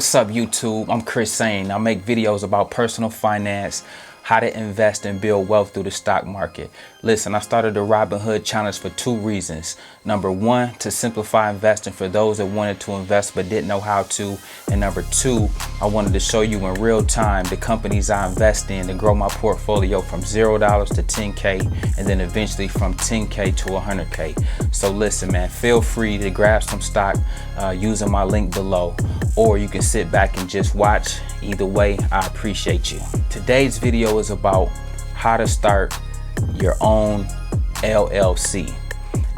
What's up, YouTube? I'm Sain. I make videos about personal finance, how to invest and build wealth through the stock market. Listen, I started the Robinhood challenge for two reasons. Number one, to simplify investing for those that wanted to invest but didn't know how to. And number two, I wanted to show you in real time the companies I invest in to grow my portfolio from $0 to 10K and then eventually from 10K to 100K. So listen, man, feel free to grab some stock using my link below, or you can sit back and just watch. Either way, I appreciate you. Today's video is about how to start your own LLC.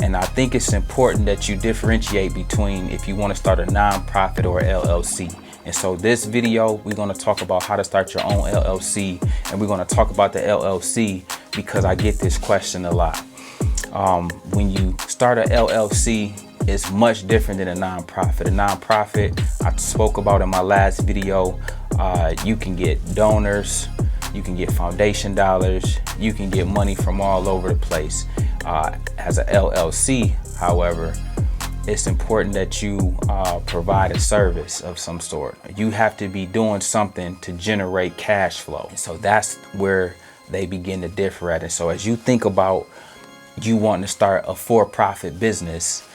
And I think it's important that you differentiate between if you want to start a nonprofit or LLC. And so this video, we're going to talk about how to start your own LLC. And we're going to talk about the LLC because I get this question a lot. When you start a LLC, it's much different than a nonprofit. A nonprofit, I spoke about in my last video, you can get donors, you can get foundation dollars, you can get money from all over the place. As a LLC, however, it's important that you provide a service of some sort. You have to be doing something to generate cash flow. So that's where they begin to differ at. And so as you think about you wanting to start a for-profit business,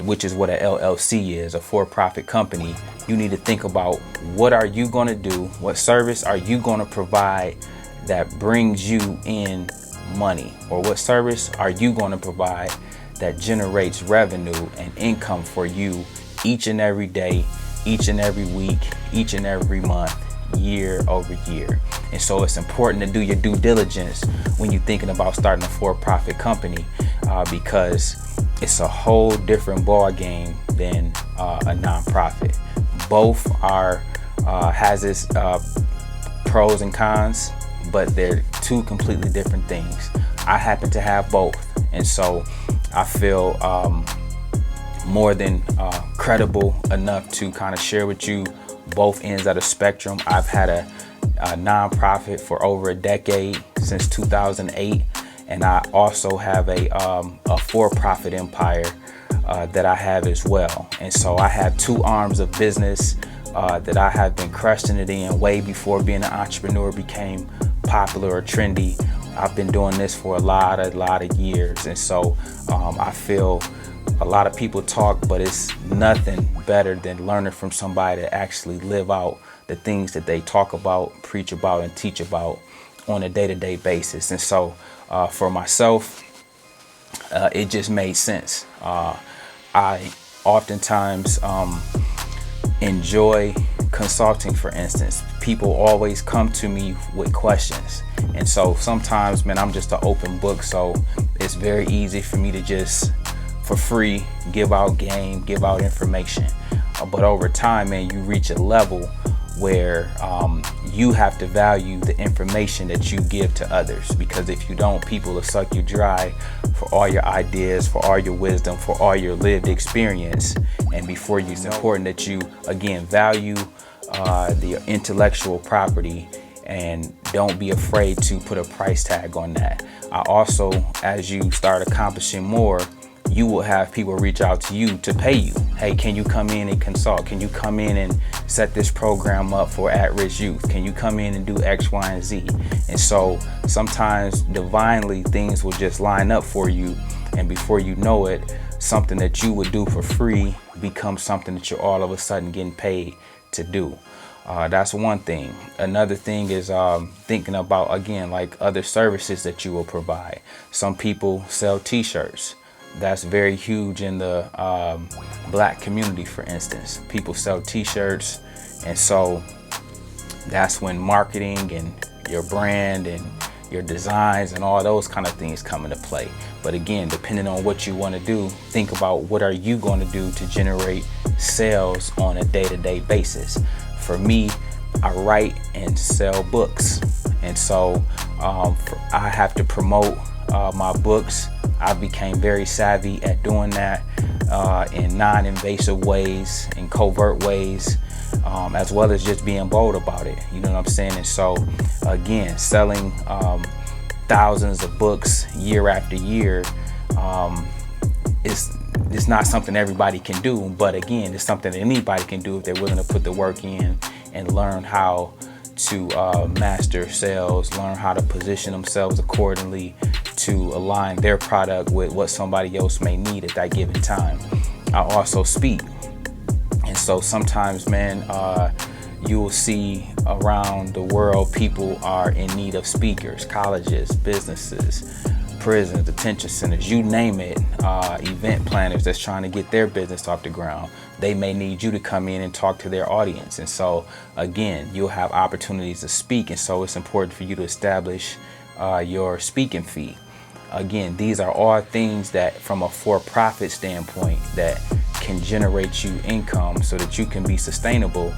which is what an LLC is, a for-profit company, you need to think about what are you going to do, what service are you going to provide that brings you in money, or what service are you going to provide that generates revenue and income for you each and every day, each and every week, each and every month, year over year. And so it's important to do your due diligence when you're thinking about starting a for-profit company, because it's a whole different ball game than a nonprofit. Both are has its pros and cons, but they're two completely different things. I happen to have both, and so I feel more than credible enough to kind of share with you both ends of the spectrum. I've had a nonprofit for over a decade, since 2008. And I also have a for-profit empire that I have as well. And so I have two arms of business that I have been crushing it in way before being an entrepreneur became popular or trendy. I've been doing this for a lot of years. And so I feel a lot of people talk, but it's nothing better than learning from somebody that actually live out the things that they talk about, preach about, and teach about on a day-to-day basis. And so for myself, it just made sense. I oftentimes enjoy consulting. For instance, people always come to me with questions, and so sometimes, man, I'm just an open book, so it's very easy for me to just for free give out game, give out information. But over time, man, you reach a level where you have to value the information that you give to others, because if you don't, people will suck you dry for all your ideas, for all your wisdom, for all your lived experience. And before you, it's important that you, again, value the intellectual property and don't be afraid to put a price tag on that. I also, as you start accomplishing more, you will have people reach out to you to pay you. Hey, can you come in and consult? Can you come in and set this program up for at-risk youth? Can you come in and do X, Y, and Z? And so sometimes divinely things will just line up for you, and before you know it, something that you would do for free becomes something that you're all of a sudden getting paid to do. That's one thing. Another thing is thinking about, again, like other services that you will provide. Some people sell t-shirts. That's very huge in the black community, for instance. People sell t-shirts, and so that's when marketing and your brand and your designs and all those kind of things come into play. But again, depending on what you want to do, think about what are you going to do to generate sales on a day-to-day basis. For me, I write and sell books, and so I have to promote my books. I became very savvy at doing that in non-invasive ways, in covert ways, as well as just being bold about it. You know what I'm saying? And so, again, selling thousands of books year after year is It's not something everybody can do, but again, it's something that anybody can do if they're willing to put the work in and learn how to master sales, learn how to position themselves accordingly to align their product with what somebody else may need at that given time. I also speak, and so sometimes, man, you will see around the world people are in need of speakers, colleges, businesses, prisons, detention centers, you name it, event planners that's trying to get their business off the ground. They may need you to come in and talk to their audience. And so again, you'll have opportunities to speak. And so it's important for you to establish your speaking fee. Again, these are all things that from a for-profit standpoint that can generate you income so that you can be sustainable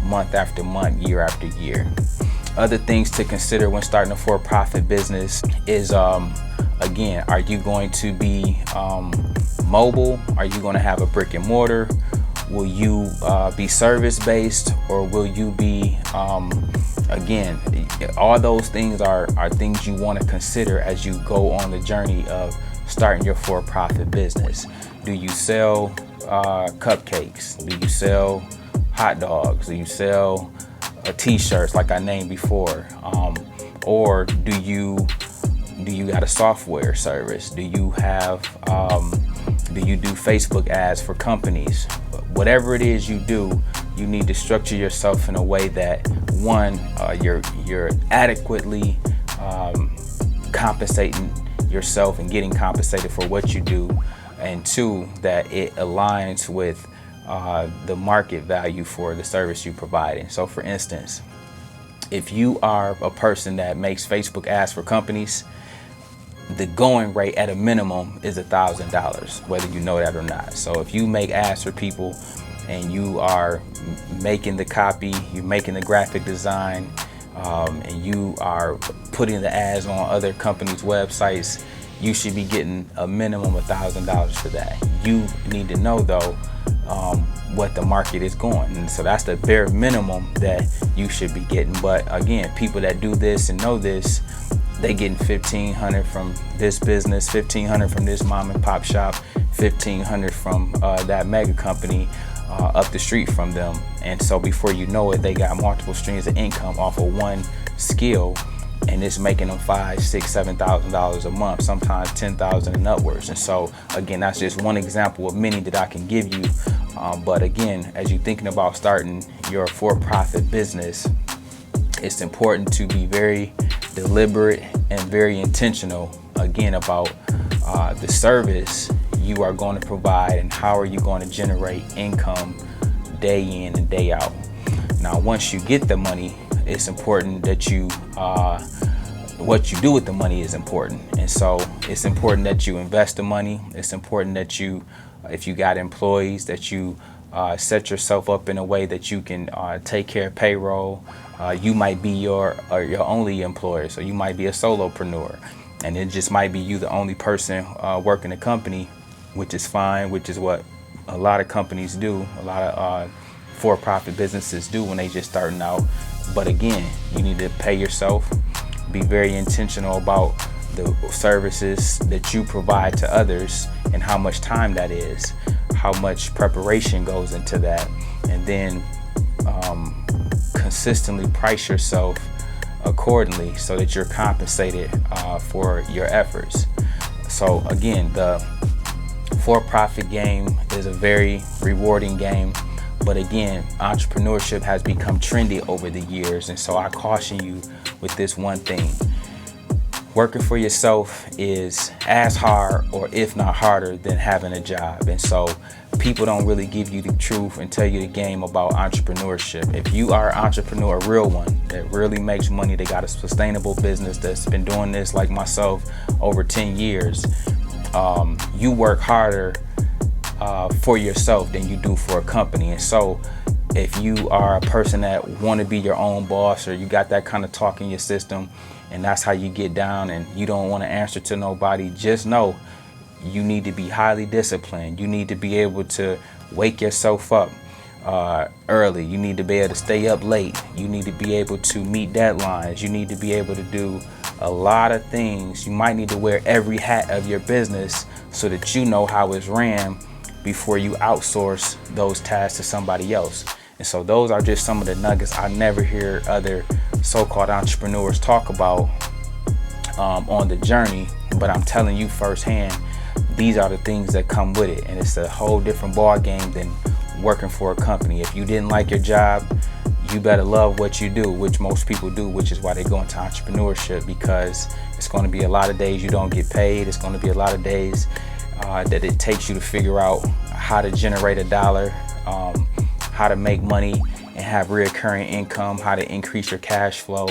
month after month, year after year. Other things to consider when starting a for-profit business is, again, are you going to be mobile? Are you going to have a brick and mortar? Will you be service-based, or will you be, again, all those things are things you want to consider as you go on the journey of starting your for-profit business. Do you sell cupcakes? Do you sell hot dogs? Do you sell t-shirts like I named before? Or do you got a software service? Do you have do you do Facebook ads for companies? Whatever it is you do, you need to structure yourself in a way that one, you're adequately compensating yourself and getting compensated for what you do, and two, that it aligns with the market value for the service you provide. And so, for instance, if you are a person that makes Facebook ads for companies, the going rate at a minimum is $1,000, whether you know that or not. So if you make ads for people and you are making the copy, you're making the graphic design, and you are putting the ads on other companies' websites, you should be getting a minimum of $1,000 for that. You need to know though what the market is going, and so that's the bare minimum that you should be getting. But again, people that do this and know this, they getting $1,500 from this business, $1,500 from this mom and pop shop, $1,500 from that mega company up the street from them. And so before you know it, they got multiple streams of income off of one skill, and it's making them $5,000, $6,000, $7,000 a month, sometimes $10,000 and upwards. And so again, that's just one example of many that I can give you. But again, as you're thinking about starting your for-profit business, it's important to be very deliberate and very intentional, again, about the service you are going to provide and how are you going to generate income day in and day out. Now, once you get the money, it's important that you what you do with the money is important. And so it's important that you invest the money. It's important that you, if you got employees, that you set yourself up in a way that you can take care of payroll. You might be your only employer, so you might be a solopreneur, and it just might be you the only person working a company, which is fine, which is what a lot of companies do, a lot of for-profit businesses do when they just starting out. But again, you need to pay yourself, be very intentional about the services that you provide to others and how much time that is, how much preparation goes into that, and then consistently price yourself accordingly so that you're compensated for your efforts. So again, the for-profit game is a very rewarding game, but again, entrepreneurship has become trendy over the years, and so I caution you with this one thing. Working for yourself is as hard, or if not harder, than having a job. And so people don't really give you the truth and tell you the game about entrepreneurship. If you are an entrepreneur, a real one that really makes money, they got a sustainable business that's been doing this like myself over 10 years, you work harder for yourself than you do for a company. And so if you are a person that want to be your own boss, or you got that kind of talk in your system, and that's how you get down and you don't want to answer to nobody, just know you need to be highly disciplined. You need to be able to wake yourself up early. You need to be able to stay up late. You need to be able to meet deadlines. You need to be able to do a lot of things. You might need to wear every hat of your business so that you know how it's ran before you outsource those tasks to somebody else. And so those are just some of the nuggets I never hear other so-called entrepreneurs talk about on the journey, but I'm telling you firsthand, these are the things that come with it. And it's a whole different ball game than working for a company. If you didn't like your job, you better love what you do, which most people do, which is why they go into entrepreneurship, because it's going to be a lot of days you don't get paid. It's going to be a lot of days that it takes you to figure out how to generate a dollar, how to make money and have reoccurring income, how to increase your cash flow.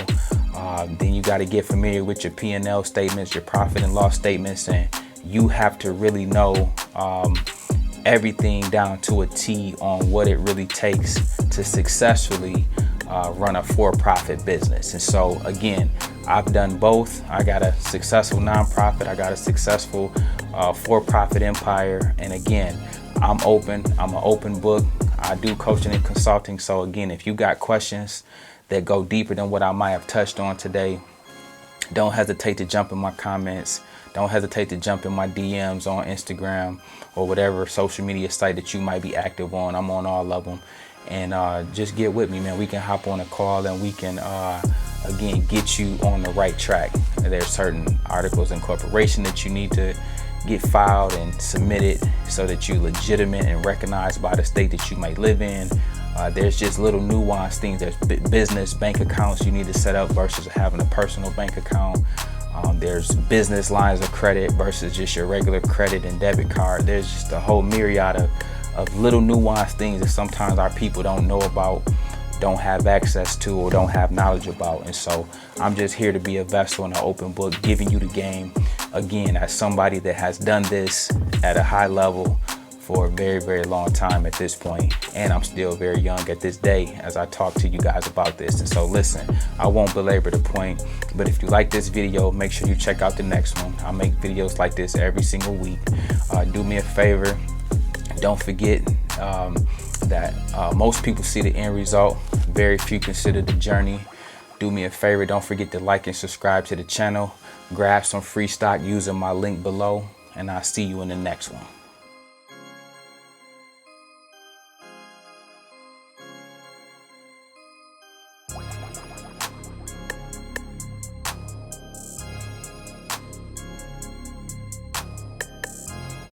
Then you got to get familiar with your P&L statements, your profit and loss statements, and you have to really know everything down to a T on what it really takes to successfully run a for-profit business. And so again, I've done both. I got a successful nonprofit, I got a successful for-profit empire, and again, I'm open. I'm an open book. I do coaching and consulting. So again, if you got questions that go deeper than what I might have touched on today, don't hesitate to jump in my comments. Don't hesitate to jump in my DMs on Instagram or whatever social media site that you might be active on. I'm on all of them. And just get with me, man. We can hop on a call and we can, again, get you on the right track. There's certain articles in corporation that you need to get filed and submitted so that you're legitimate and recognized by the state that you might live in. There's just little nuanced things. There's business bank accounts you need to set up versus having a personal bank account. There's business lines of credit versus just your regular credit and debit card. There's just a whole myriad of little nuanced things that sometimes our people don't know about, don't have access to, or don't have knowledge about. And so I'm just here to be a vessel and an open book, giving you the game, again, as somebody that has done this at a high level for a very, very long time at this point. And I'm still very young at this day as I talk to you guys about this. And so listen, I won't belabor the point, but if you like this video, make sure you check out the next one. I make videos like this every single week. Do me a favor. Don't forget that most people see the end result. Very few consider the journey. Do me a favor. Don't forget to like and subscribe to the channel. Grab some free stock using my link below, and I'll see you in the next one.